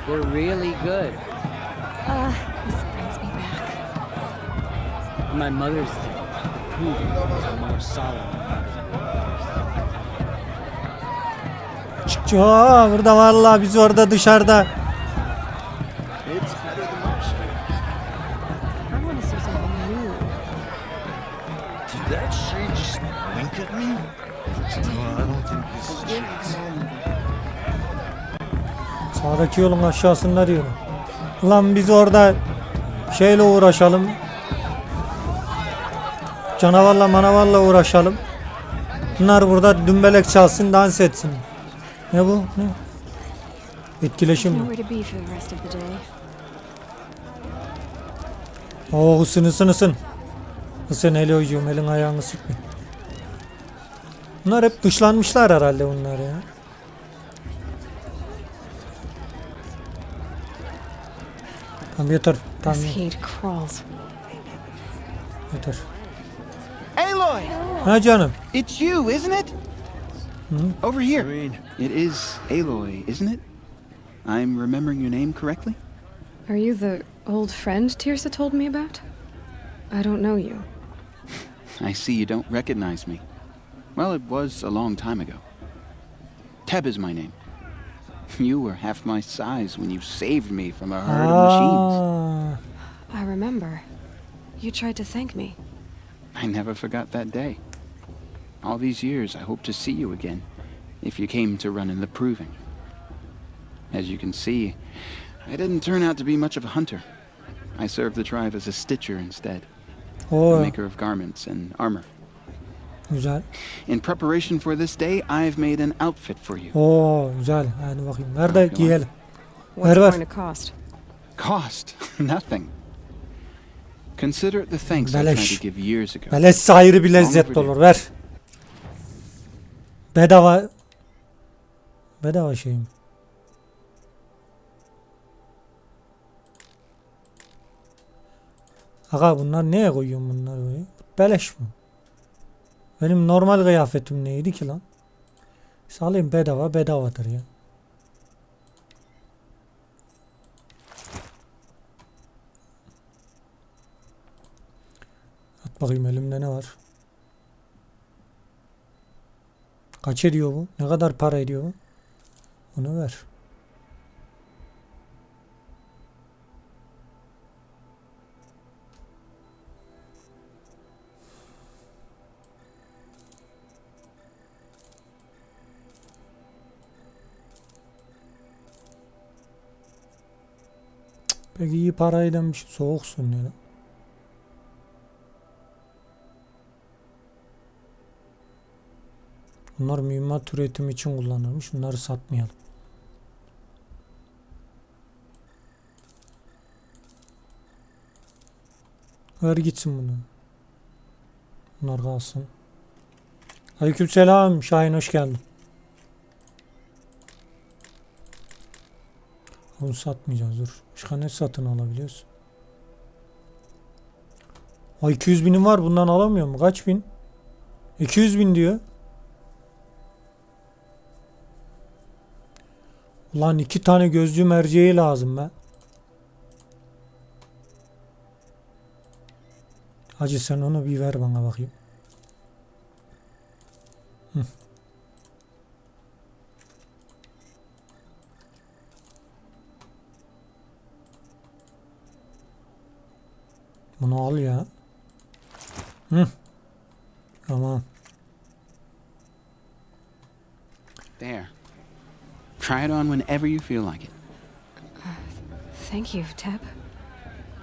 They're really good. This brings me back. My mother's proven more solid. Aa, burada vallahi biz orada dışarıda. Did that she just wink at me? No, I don't think this is chance. Sağdaki yolun aşağısında diyorum. Ulan biz orada şeyle uğraşalım. Canavarla manavarla uğraşalım. Bunlar burada dümbelek çalsın, dans etsin. Ne bu? Ne? Etkileşim mi? Oo, ısın. Isın Elo'cuğum, elin ayağını sıkma. Bunlar hep dışlanmışlar herhalde bunlar ya. Tamam yeter. Tamam yeter. Aloy! Ha canım. It's you, isn't it? Over here. It is Aloy, isn't it? I'm remembering your name correctly? Are you the old friend Tirsa told me about? I don't know you. I see you don't recognize me. Well, it was a long time ago. Teb is my name. You were half my size when you saved me from a herd of machines. I remember. You tried to thank me. I never forgot that day. All these years, I hope to see you again, if you came to run in the proving. As you can see, I didn't turn out to be much of a hunter. I served the tribe as a stitcher instead, a maker of garments and armor. Güzel. In preparation for this day, I've made an outfit for you. Oo, güzel. Hadi bakayım. Nerede giyelim? What's it going to cost? Cost? Nothing. Consider it the thanks I tried to give years ago. Beleş ayrı bir lezzet olur. Ver. Bedava. Bedava şeyim. Aga bunlar neye koyuyorum bunları böyle? Beleş mi? Benim normal kıyafetim neydi ki lan? Salayım bedavadır ya. At bakayım elimde ne var? Kaç ediyor bu? Ne kadar para ediyor bu? Bunu ver. Peki iyi parayla bir şey soğuksun ya. Bunlar mühimmat üretimi için kullanılmış. Bunları satmayalım. Ver gitsin bunu. Bunlar kalsın. Aleykümselam Şahin, hoş geldin. Bunu satmayacağız, dur. Başka ne satın alabiliyoruz? Ay 200 binim var, bundan alamıyor mu? Kaç bin? 200 bin diyor. Ulan 2 tane gözcü merceği lazım be. Hacı sen onu bir ver bana bakayım. Hı. Bunu al ya. Hı. Tamam. There. Try it on whenever you feel like it. Thank you, Teb.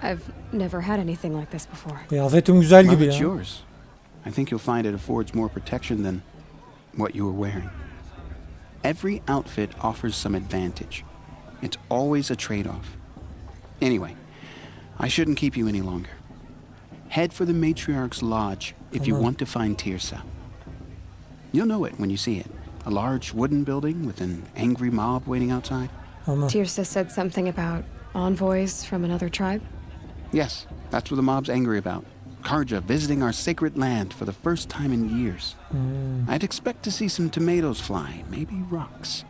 I've never had anything like this before. Kıyafetin güzel Well, gibi it's ya. yours. I think you'll find it affords more protection than what you were wearing. Every outfit offers some advantage. It's always a trade-off. Anyway, I shouldn't keep you any longer. Head for the Matriarch's Lodge if you want to find Tirsa. You'll know it when you see it. A large wooden building with an angry mob waiting outside. Tirsa said something about envoys from another tribe? Yes, that's what the mob's angry about. Karja visiting our sacred land for the first time in years. I'd expect to see some tomatoes fly, maybe rocks.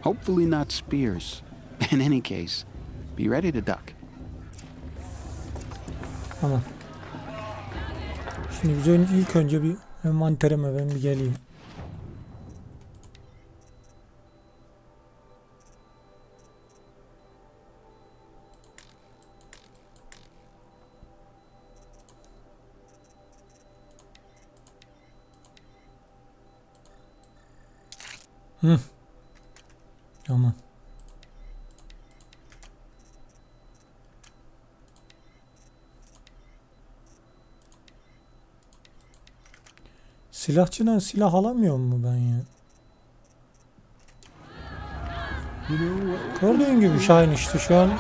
Hopefully not spears. In any case, be ready to duck. Tamam. Şimdi bize ilk önce bir envanterime ben bir geleyim. Tamam. Silahçıdan silah alamıyor mu ben ya? Gördüğün gibi Şahin işte şu an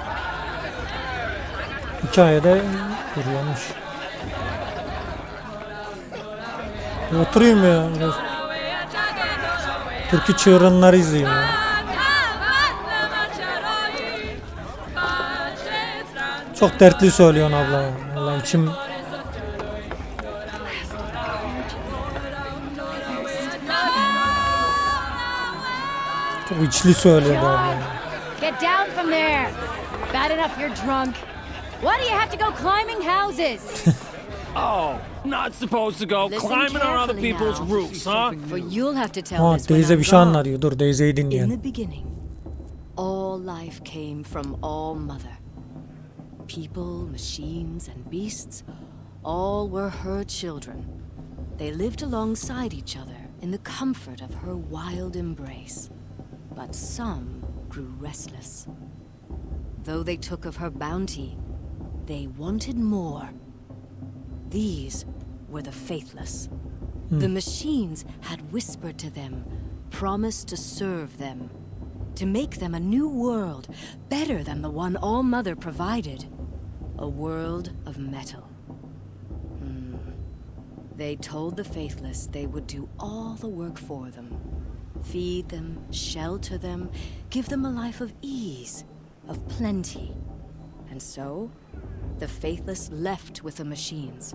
hikayede duruyormuş. Oturayım ya biraz. Türkü çığırınları izleyeyim ya. Çok dertli söylüyorsun abla ya. Vallahi içim... Çok içli söylüyordu abla ya. Get down from there. Bad enough you're drunk. Why do you have to go climbing houses? Oh, not supposed to go Listen climbing on other carefully people's now. roofs, huh? For you'll have to tell Aa, this when teyze I'm bir şey gone. anlatıyor. Dur teyzeyi In dinleyelim. the beginning, all life came from All Mother. People, machines, and beasts, all were her children. They lived alongside each other in the comfort of her wild embrace. But some grew restless. Though they took of her bounty, they wanted more. These were the faithless. The machines had whispered to them, promised to serve them, to make them a new world, better than the one All Mother provided. A world of metal. They told the faithless they would do all the work for them. Feed them, shelter them, give them a life of ease, of plenty. And so, the faithless left with the machines.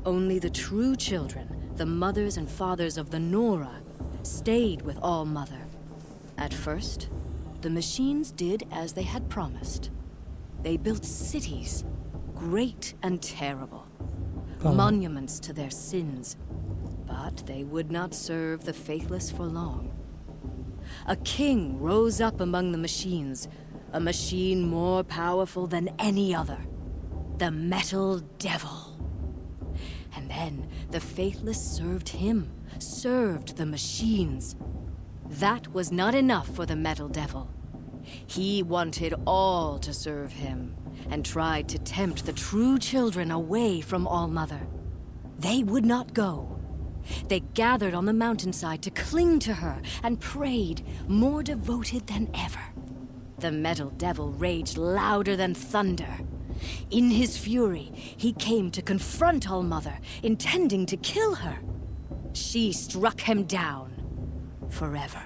Only the true children, the mothers and fathers of the Nora, stayed with All Mother. At first, the machines did as they had promised. They built cities, great and terrible, monuments to their sins. But they would not serve the faithless for long. A king rose up among the machines, a machine more powerful than any other, the Metal Devil. And then the faithless served him, served the machines. That was not enough for the Metal Devil. He wanted all to serve him, and tried to tempt the true children away from All Mother. They would not go. They gathered on the mountainside to cling to her and prayed, more devoted than ever. The Metal Devil raged louder than thunder. In his fury, he came to confront All Mother, intending to kill her. She struck him down forever.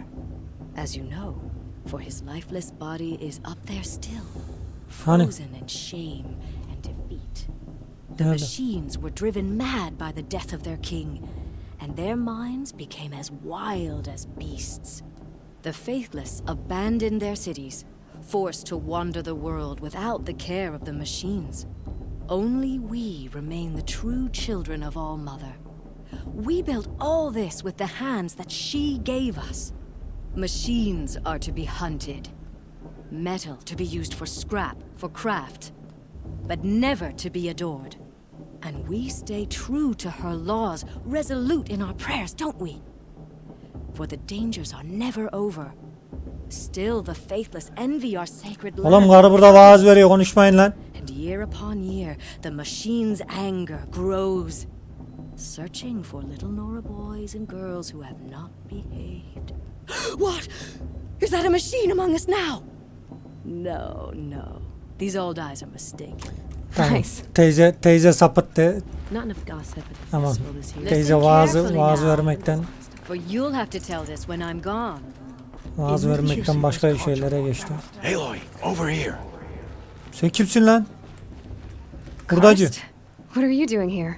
As you know, for his lifeless body is up there still, frozen in shame and defeat. The machines were driven mad by the death of their king, and their minds became as wild as beasts. The faithless abandoned their cities, forced to wander the world without the care of the machines. Only we remain the true children of All Mother. We built all this with the hands that she gave us. Machines are to be hunted. Metal to be used for scrap, for craft. But never to be adored. And we stay true to her laws, resolute in our prayers, don't we? For the dangers are never over. Still the faithless envy our sacred land. Oğlum karı burada vaaz veriyor, konuşmayın lan. And year upon year, the machine's anger grows, searching for little Nora boys and girls who have not behaved. What? Is that a machine among us now? No, no. These old eyes are mistaken. Tamam. Nice. Teyze sapıttı. Not enough gossip at the Tamam. festival this year. Teyze vaaz vermekten For you'll have to tell this when I'm gone. vaaz vermekten başka şeylere geçti. Aloy, over here. Sen kimsin lan? Hurdacı. Christ, what are you doing here?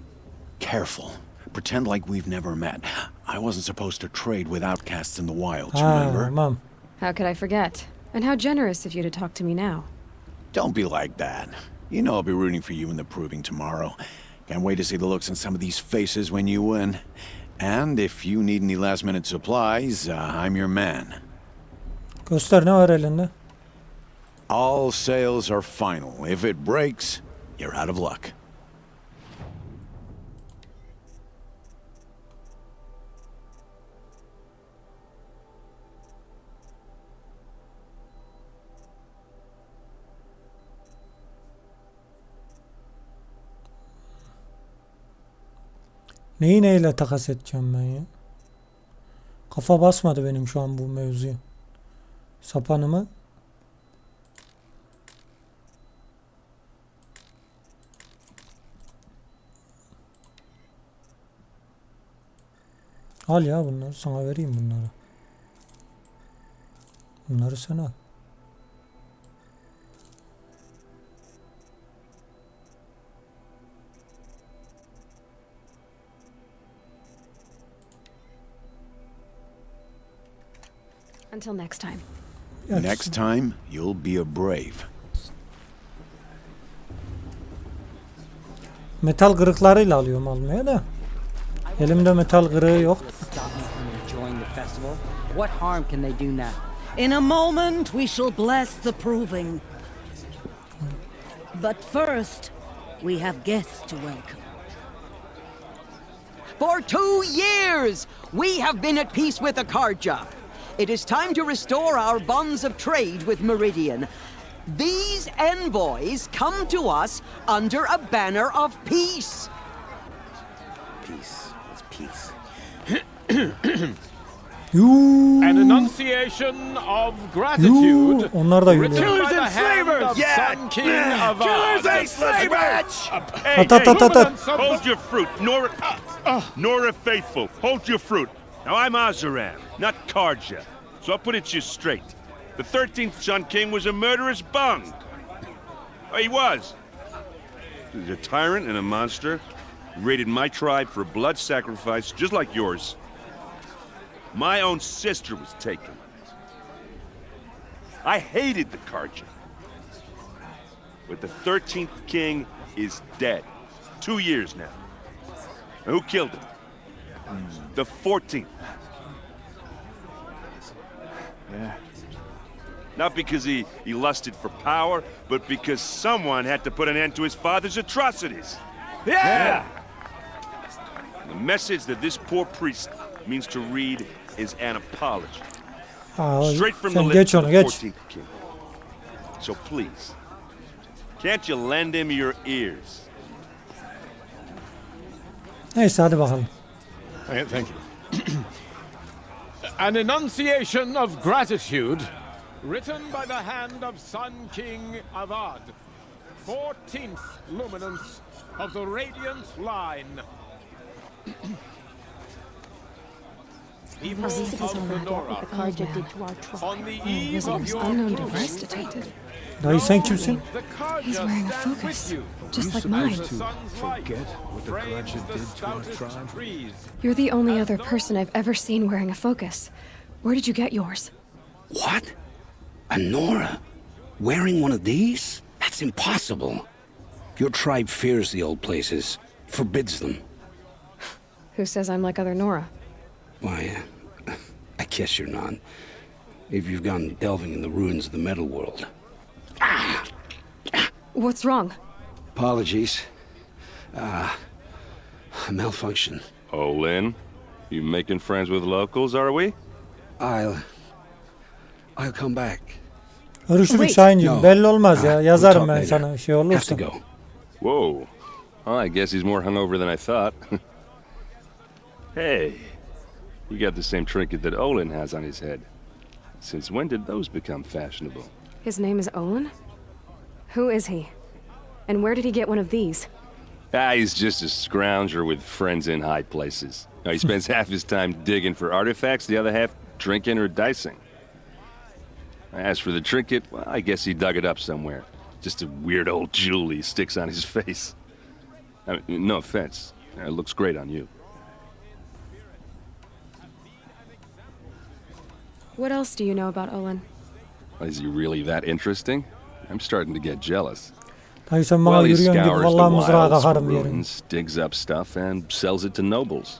Careful. Pretend like we've never met. I wasn't supposed to trade with outcasts in the wilds, Ha, remember? tamam. How could I forget? And how generous of you to talk to me now. Don't be like that. You know I'll be rooting for you in the proving tomorrow. Can't wait to see the looks on some of these faces when you win. And if you need any last-minute supplies, I'm your man. Göster, ne var elinde? All sales are final. If it breaks, you're out of luck. Neyi neyle takas edeceğim ben ya? Kafa basmadı benim şu an bu mevzuya. Sapanımı. Al ya bunları, sana vereyim bunları. Bunları sen al. Until next time. Next time, you'll be a brave. Metal kırıklarıyla alıyorum almaya da. Elimde metal kırığı yok. Stop me from enjoying the festival. What harm can they do now? In a moment, we shall bless the proving. But first, we have guests to welcome. For 2 years, we have been at peace with Akarja. It is time to restore our bonds of trade with Meridian. These envoys come to us under a banner of peace. Peace. It's peace. An enunciation of gratitude. Onlar da Written yürüyor. by the hand of Sun King of Hold your fruit, Nora Faithful. Hold your fruit. Now I'm Azaram, not Karja, so I'll put it to you straight. The 13th Sun King was a murderous bung. Oh, he was. He was a tyrant and a monster. He raided my tribe for a blood sacrifice, just like yours. My own sister was taken. I hated the Karja. But the 13th king is dead. 2 years now. And who killed him? The 14th. Yeah. Not because he lusted for power, but because someone had to put an end to his father's atrocities. Yeah! The message that this poor priest means to read is an apology. Straight from the Sen lips geç of onu the geç. 14th king. So please, can't you lend him your ears? Neyse hadi bakalım. Thank you. An enunciation of gratitude written by the hand of Sun King Avad, 14th luminance of the Radiant Line. People of Nora, on the eve of your Unknown proving, device detected. Dayı sen kimsin? the Karja He's wearing a stand focus, with you. just like mine. The sun's light frames the stoutest trees. You're the only other person I've ever seen wearing a focus. Where did you get yours? What? A Nora? Wearing one of these? That's impossible. Your tribe fears the old places, forbids them. Who says I'm like other Nora? Why, I guess you're not. If you've gone delving in the ruins of the metal world. What's wrong? Apologies. A malfunction. Oh, Lynn, you making friends with locals, are we? I'll come back. Görüşürüz Wait. Şahinciğim. No. Belli olmaz ya. We'll Yazarım talk ben later. sana şey Have olursa. to go. Whoa. Well, I guess he's more hungover than I thought. Hey, you got the same trinket that Olin has on his head. Since when did those become fashionable? His name is Olin? Who is he? And where did he get one of these? He's just a scrounger with friends in high places. He spends half his time digging for artifacts, the other half drinking or dicing. As for the trinket, well, I guess he dug it up somewhere. Just a weird old jewel he sticks on his face. I mean, no offense. It looks great on you. What else do you know about Olin? Is he really that interesting? I'm starting to get jealous. Dayı sen bana Well, he yürüyorsun gibi scours the vallahi mızrağa wilds for kakarım yerim. ruins, digs up stuff, and sells it to nobles.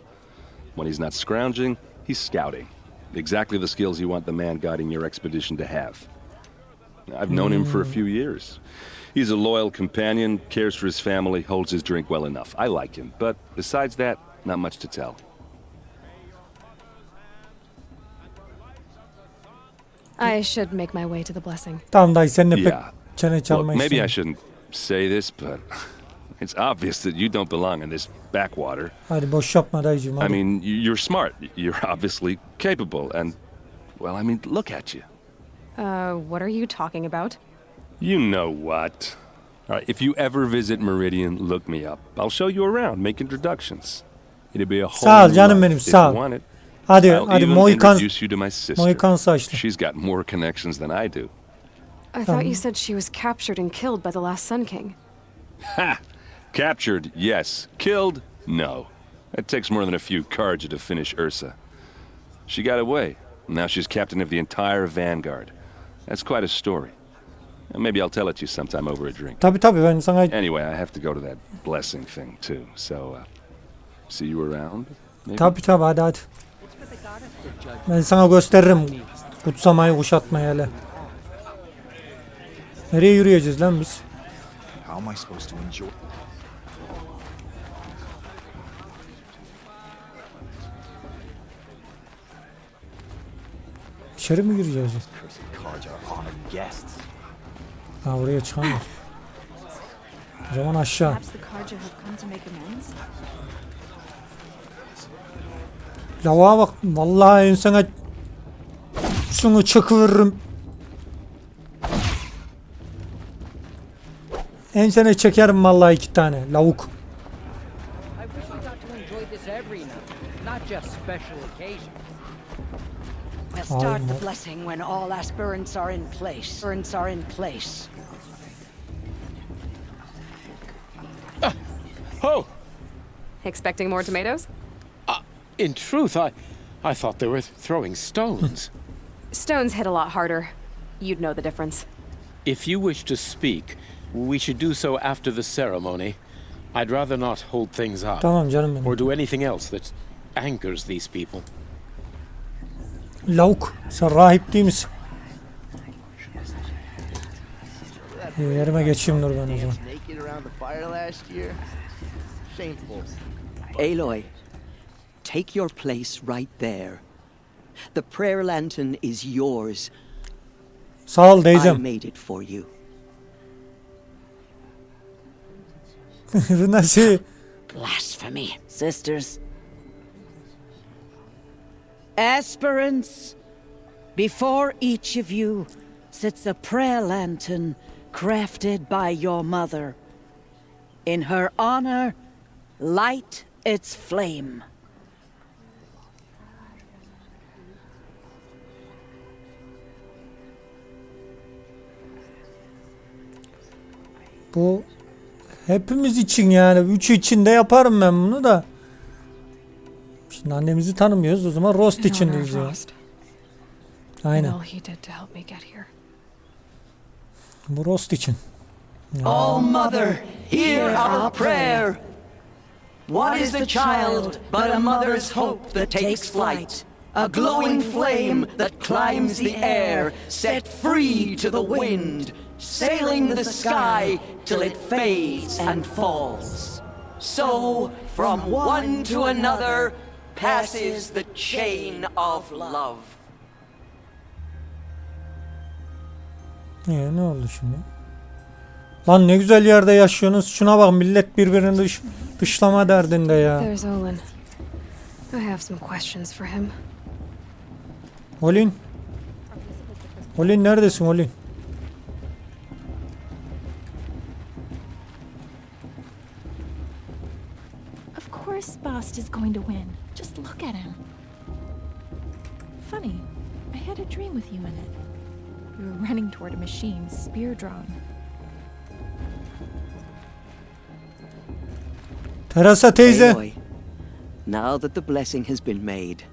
When he's not scrounging, he's scouting. Exactly the skills you want the man guiding your expedition to have. I've known him for a few years. He's a loyal companion, cares for his family, holds his drink well enough. I like him, but besides that, not much to tell. I should make my way to the blessing. Tamam dayı sen de pek Yeah. çene Look, çalmayı maybe I istemiyorum. shouldn't say this, but it's obvious that you don't belong in this backwater. Hadi boş yapma dayıcığım I hadi. mean, you're smart. You're obviously capable, and, well, I mean, look at you. What are you talking about? You know what. All right, if you ever visit Meridian, look me up. I'll show you around, make introductions. It'll be a whole Sağ ol new canım life benim, if sağ you ol. want it. Hadi I'll hadi even Mohikan introduce you to my sister. Mohikan saçlı. She's got more connections than I do. I thought you said she was captured and killed by the last Sun King. Ha! Captured, yes. Killed, no. It takes more than a few Carja to finish Ursa. She got away. Now she's captain of the entire vanguard. That's quite a story. Maybe I'll tell it to you sometime over a drink. Tabii ben sana Anyway, I have to go to that blessing thing too. So, see you around? Maybe? tabii hadi. Ben sana gösteririm kutsamayı kuşatmayı hele. Nereye yürüyeceğiz lan biz? How am I supposed to enjoy? İçeri mi gireceğiz? Cards are honored guests. Ha oraya çıkamıyoruz. O zaman aşağı. Perhaps the Karja have come to make amends? Lavuğa bak. Vallahi insana şunu çakıveririm. Ensene çekerim vallahi 2 tane lavuk. I wish we got to enjoy this every night, not just special occasions. We'll start the blessing when all aspirants are in place. Oh! Expecting more tomatoes? In truth, I thought they were throwing stones. Stones hit a lot harder. You'd know the difference. If you wish to speak, we should do so after the ceremony. I'd rather not hold things up. Tamam canım benim. Or do anything else that angers these people. Lavuk. Sen rahip değil misin? Yerime geçeyim dur ben o zaman. Aloy, take your place right there. The prayer lantern is yours. Sağ ol I teyzem. made it for you. Bu nasıl? Blasphemy. Sisters. Aspirants, before each of you sits a prayer lantern crafted by your mother. In her honor, light its flame. Bu hepimiz için yani. 3'ü için de yaparım ben bunu da. Şimdi annemizi tanımıyoruz o zaman roast içindeyiz ya. Aynen. Bu roast için. Oh Mother, hear our prayer. What is the child but a mother's hope that takes flight? A glowing flame that climbs the air, set free to the wind, sailing the sky till it fades and falls. So, from one to another, passes the chain of love. Ne oldu şimdi? Lan ne güzel yerde yaşıyorsunuz. Şuna bak millet birbirini dışlama derdinde ya. There's Olin. I have some questions for him. Olin. Olin neredesin Olin? Of course Bast is going to win. Just look at him. Funny, I had a dream with you in it. We were running toward a machine, spear drawn. Terasa teyze. Aloy, now that the blessing has been made,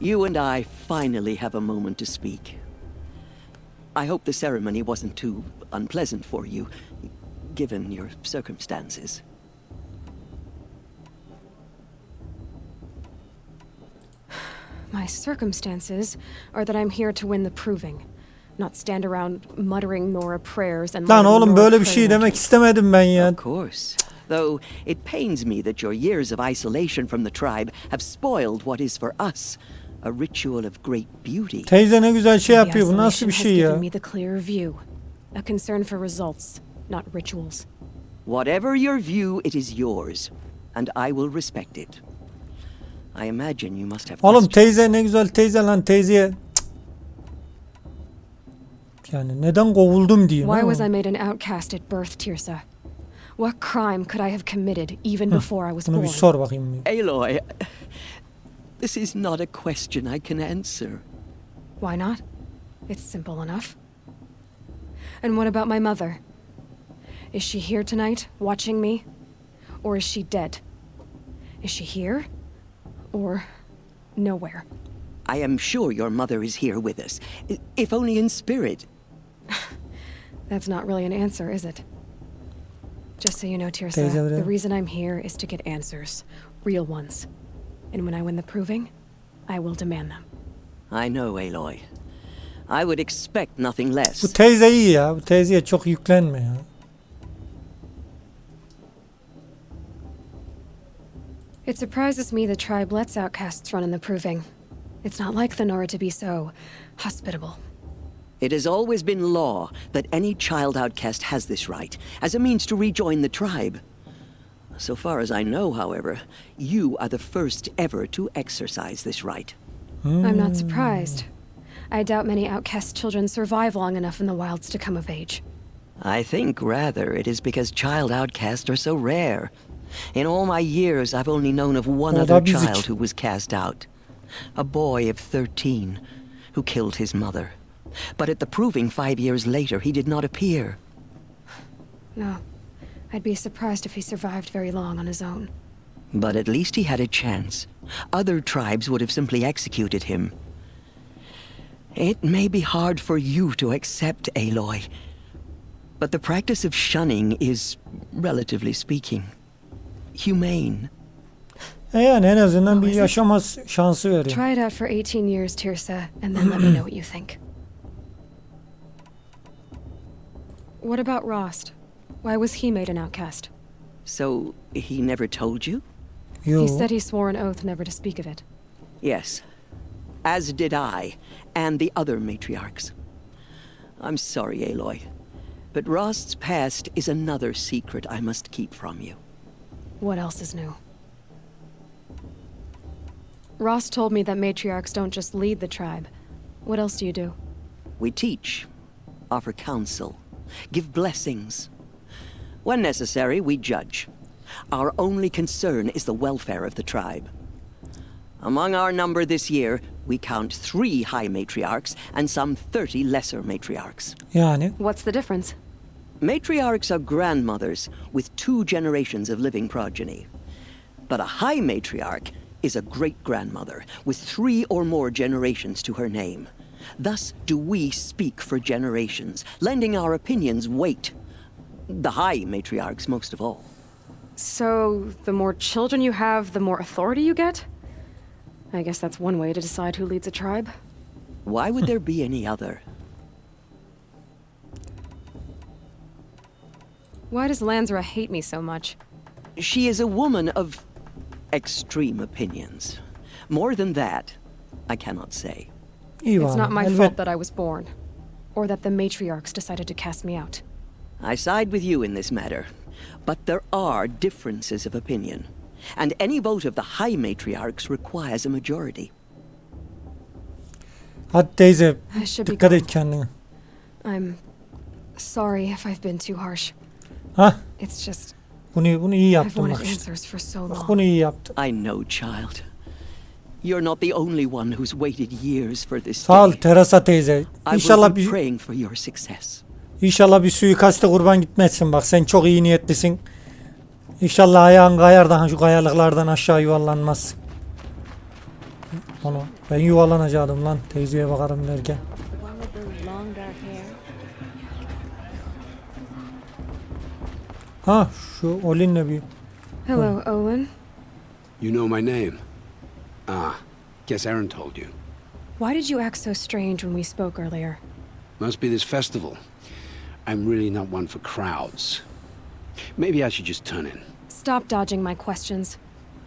you and I finally have a moment to speak. I hope the ceremony wasn't too unpleasant for you, given your circumstances. My circumstances are that I'm here to win the proving, not stand around muttering Nora prayers and Lan oğlum böyle bir şey demek istemedim ben ya. Of course. Though it pains me that your years of isolation from the tribe have spoiled what is for us a ritual of great beauty. Teyze ne güzel şey yapıyor. Bu nasıl bir şey ya? Given me the clear view, a concern for results, not rituals. Whatever your view, it is yours, and I will respect it. I imagine you must have. Oğlum teyze ne güzel teyze lan teyzeye. Yani neden kovuldum diyeyim. Why was I made an outcast at birth, Tirsa? What crime could I have committed even before I was born? Bunu bir sor bakayım. Aloy, this is not a question I can answer. Why not? It's simple enough. And what about my mother? Is she here tonight, watching me? Or is she dead? Is she here? Or nowhere? I am sure your mother is here with us, if only in spirit. That's not really an answer, is it? Just so you know, Tirsa, the reason I'm here is to get answers. Real ones. And when I win the proving, I will demand them. I know, Aloy. I would expect nothing less. Bu teyze iyi ya. Bu teyzeye çok yüklenme ya. It surprises me the tribe lets outcasts run in the proving. It's not like the Nora to be so hospitable. It has always been law that any child outcast has this right, as a means to rejoin the tribe. So far as I know, however, you are the first ever to exercise this right. I'm not surprised. I doubt many outcast children survive long enough in the wilds to come of age. I think, rather, it is because child outcasts are so rare. In all my years, I've only known of one other child who was cast out. A boy of 13, who killed his mother. But at the proving 5 years later, he did not appear. No. I'd be surprised if he survived very long on his own. But at least he had a chance. Other tribes would have simply executed him. It may be hard for you to accept, Aloy, but the practice of shunning is, relatively speaking, humane. Yani en azından bir yaşama şansı veriyor. Try it out for 18 years, Tirsa, and then let me know what you think. What about Rost? Why was he made an outcast? So, he never told you? He said he swore an oath never to speak of it. Yes. As did I, and the other matriarchs. I'm sorry, Aloy, but Rost's past is another secret I must keep from you. What else is new? Rost told me that matriarchs don't just lead the tribe. What else do you do? We teach, offer counsel, give blessings. When necessary, we judge. Our only concern is the welfare of the tribe. Among our number this year, we count 3 high matriarchs and some 30 lesser matriarchs. Yani? What's the difference? Matriarchs are grandmothers with 2 generations of living progeny. But a high matriarch is a great-grandmother with 3 or more generations to her name. Thus do we speak for generations, lending our opinions weight. The high matriarchs most of all. So, the more children you have, the more authority you get? I guess that's one way to decide who leads a tribe. Why would there be any other? Why does Lansra hate me so much? She is a woman of extreme opinions. More than that, I cannot say. It's not my fault that I was born, or that the matriarchs decided to cast me out. I side with you in this matter, but there are differences of opinion, and any vote of the high matriarchs requires a majority. Hadi teyze, I should be dikkat et kendine. I'm sorry if I've been too harsh. Hah, It's just bunu iyi I've yaptın wanted bak işte. answers for so Bak long. bunu iyi yaptın. I know, child. You're not the only one who's waited years for this Sağ ol day. Terasa teyze. I will İnşallah be bir praying for your success. İnşallah bir suikaste kurban gitmezsin bak. Sen çok iyi niyetlisin. İnşallah ayağın kayardan şu kayalıklardan aşağı yuvarlanmazsın. Onu ben yuvarlanacaktım lan teyzeye bakarım derken. The one with the long dark hair. Ha şu Olin'le bir. Hello, Olin. You know my name? Ah, guess Aaron told you. Why did you act so strange when we spoke earlier? Must be this festival. I'm really not one for crowds. Maybe I should just turn in. Stop dodging my questions.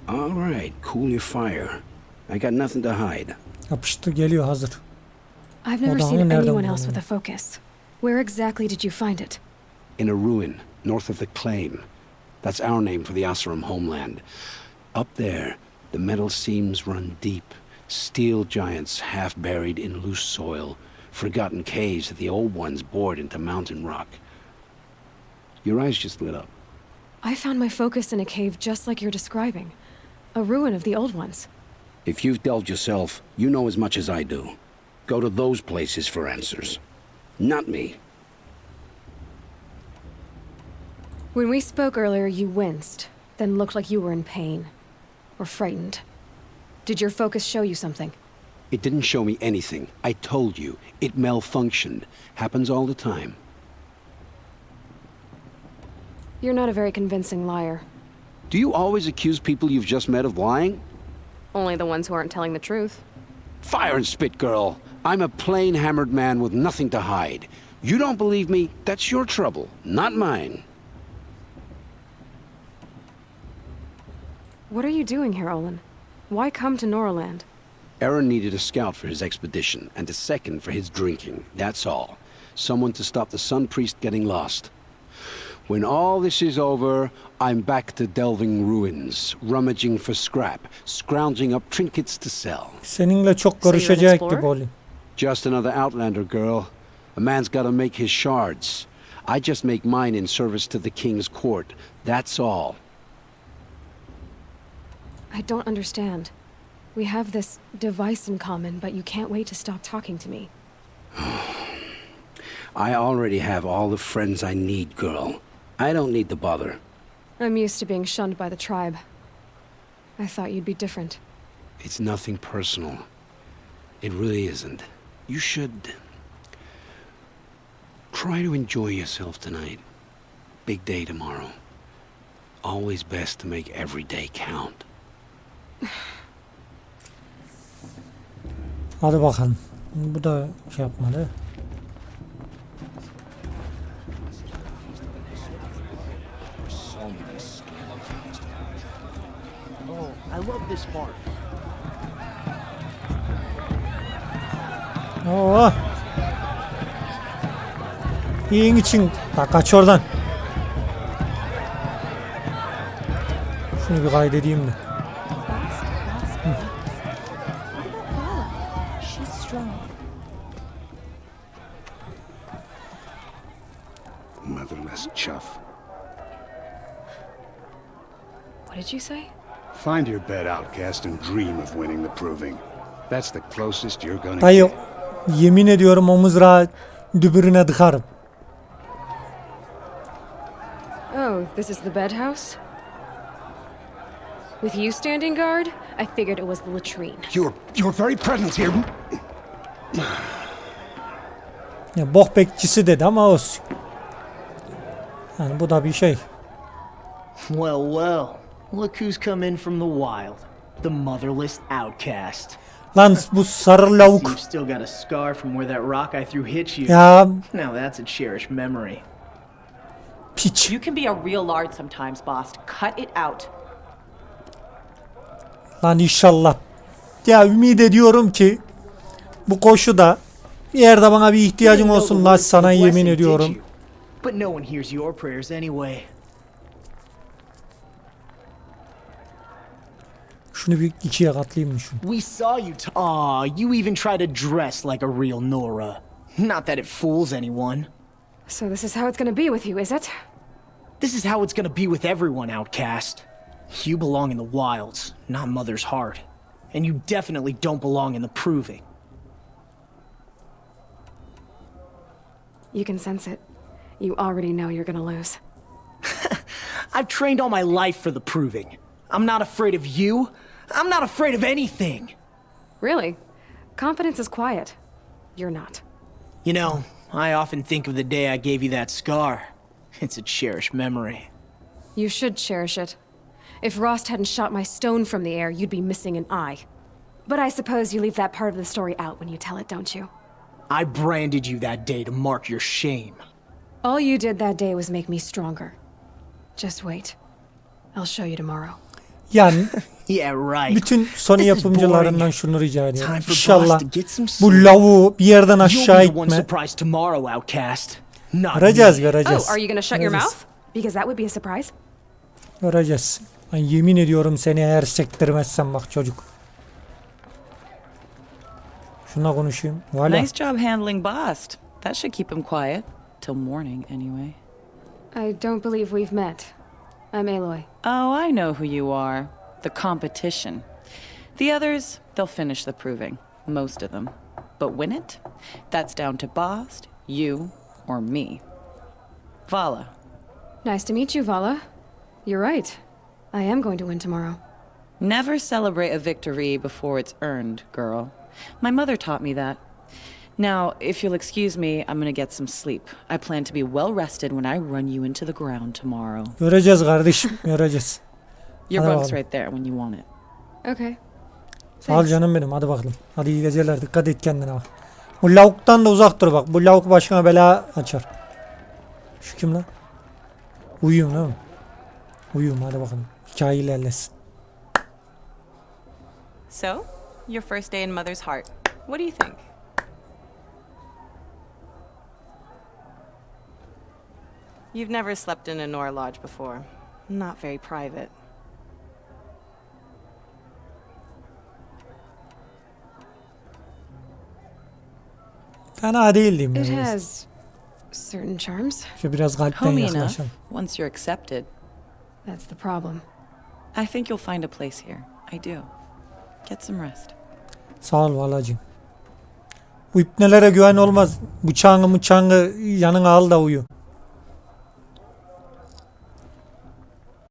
All right, cool your fire. I got nothing to hide. Yapıştır geliyor hazır. I've never Odağını seen nereden anyone else buldun? with a focus. Where exactly did you find it? In a ruin, north of the claim. That's our name for the Asuram homeland. Up there, the metal seams run deep. Steel giants half buried in loose soil. Forgotten caves that the old ones bored into mountain rock. Your eyes just lit up. I found my focus in a cave just like you're describing. A ruin of the old ones. If you've delved yourself, you know as much as I do. Go to those places for answers. Not me. When we spoke earlier, you winced, then looked like you were in pain. Or frightened. Did your focus show you something? It didn't show me anything. I told you. It malfunctioned. Happens all the time. You're not a very convincing liar. Do you always accuse people you've just met of lying? Only the ones who aren't telling the truth. Fire and spit, girl. I'm a plain hammered man with nothing to hide. You don't believe me? That's your trouble, not mine. What are you doing here, Olin? Why come to Noraland? Aaron needed a scout for his expedition, and a second for his drinking. That's all. Someone to stop the Sun Priest getting lost. When all this is over, I'm back to delving ruins, rummaging for scrap, scrounging up trinkets to sell. Seninle çok görüşecek gibi Olin. Just another outlander, girl. A man's gotta make his shards. I just make mine in service to the king's court. That's all. I don't understand. We have this device in common, but you can't wait to stop talking to me. I already have all the friends I need, girl. I don't need the bother. I'm used to being shunned by the tribe. I thought you'd be different. It's nothing personal. It really isn't. You should try to enjoy yourself tonight. Big day tomorrow. Always best to make every day count. Hadi bakalım. Bu da şey yapmadı. Oh, I love this part. Oo. İyin için. Bak kaç oradan. Şunu bir kaydedeyim de. She's strong. Motherless chuff. What did you say? Find your bed, outcast, and dream of winning the proving. That's the closest you're gonna Dayı, get. yemin ediyorum o mızrağı dübürüne dıkarım. Oh, this is the bedhouse? With you standing guard, I figured it was the latrine. Your very presence here. Ya bok bekçisi dedi ama olsun. Yani bu da bir şey. Well, well. Look who's come in from the wild. The motherless outcast. Lan bu sarı lavuk. You've still got a scar from where that rock I threw hit you. Ya. Now that's a cherished memory. Piç. You can be a real lard sometimes, boss. Cut it out. Lan inşallah. Ya ümit ediyorum ki bu koşuda bir yerde bana bir ihtiyacın olsun lan, sana yemin ediyorum. But no one hears your prayers anyway. Şunu bir ikiye katlayayım mı şunu? We saw you. Aw, you even try to dress like a real Nora. Not that it fools anyone. So this is how it's gonna be with you, is it? This is how it's gonna be with everyone, outcast. You belong in the wilds, not Mother's heart. And you definitely don't belong in the proving. You can sense it. You already know you're gonna lose. I've trained all my life for the proving. I'm not afraid of you. I'm not afraid of anything. Really? Confidence is quiet. You're not. You know, I often think of the day I gave you that scar. It's a cherished memory. You should cherish it. If Rost hadn't shot my stone from the air, you'd be missing an eye. But I suppose you leave that part of the story out when you tell it, don't you? I branded you that day to mark your shame. All you did that day was make me stronger. Just wait. I'll show you tomorrow. Yani Yeah, right. bütün Sony This is yapımcılarından boring. şunu rica ediyorum. Time for İnşallah boss to get some bu sleep. lavuğu bir yerden aşağı You'll be the one itme. surprised tomorrow, outcast. Not Göreceğiz, me. göreceğiz. Oh, are you gonna shut your Göreceğiz. mouth? Because that would be a surprise. Göreceğiz. Ben yemin ediyorum seni eğer sektirmezsem bak çocuk. Şuna konuşayım. Valla. Nice job handling Bast. That should keep him quiet. Till morning, anyway. I don't believe we've met. I'm Aloy. Oh, I know who you are. The competition. The others, they'll finish the proving. Most of them. But win it? That's down to Bast, you, or me. Vala. Nice to meet you, Vala. You're right. I am going to win tomorrow. Never celebrate a victory before it's earned, girl. My mother taught me that. Now, if you'll excuse me, I'm gonna get some sleep. I plan to be well rested when I run you into the ground tomorrow. Göreceğiz kardeşim, göreceğiz. Your Hadi bunk's bakalım. right there when you want it. Okay. Sağ ol canım benim, hadi bakalım. Hadi iyi geceler, dikkat et kendine bak. Bu lavuktan da uzak dur bak. Bu lavuk başına bela açar. Şu kim lan? Uyuyum değil mi? Uyuyum, hadi bakalım. Hikaye ilerlesin. So, your first day in Mother's heart. What do you think? You've never slept in a Nora lodge before. Not very private. Fena değil diyeyim. It yani. has certain charms. Şu biraz kalpten Homey enough, yaklaşalım. once you're accepted. That's the problem. I think you'll find a place here. I do. Get some rest. Sağ ol valacığım. Bu ipnelere güven olmaz. Bıçağını yanına al da uyu.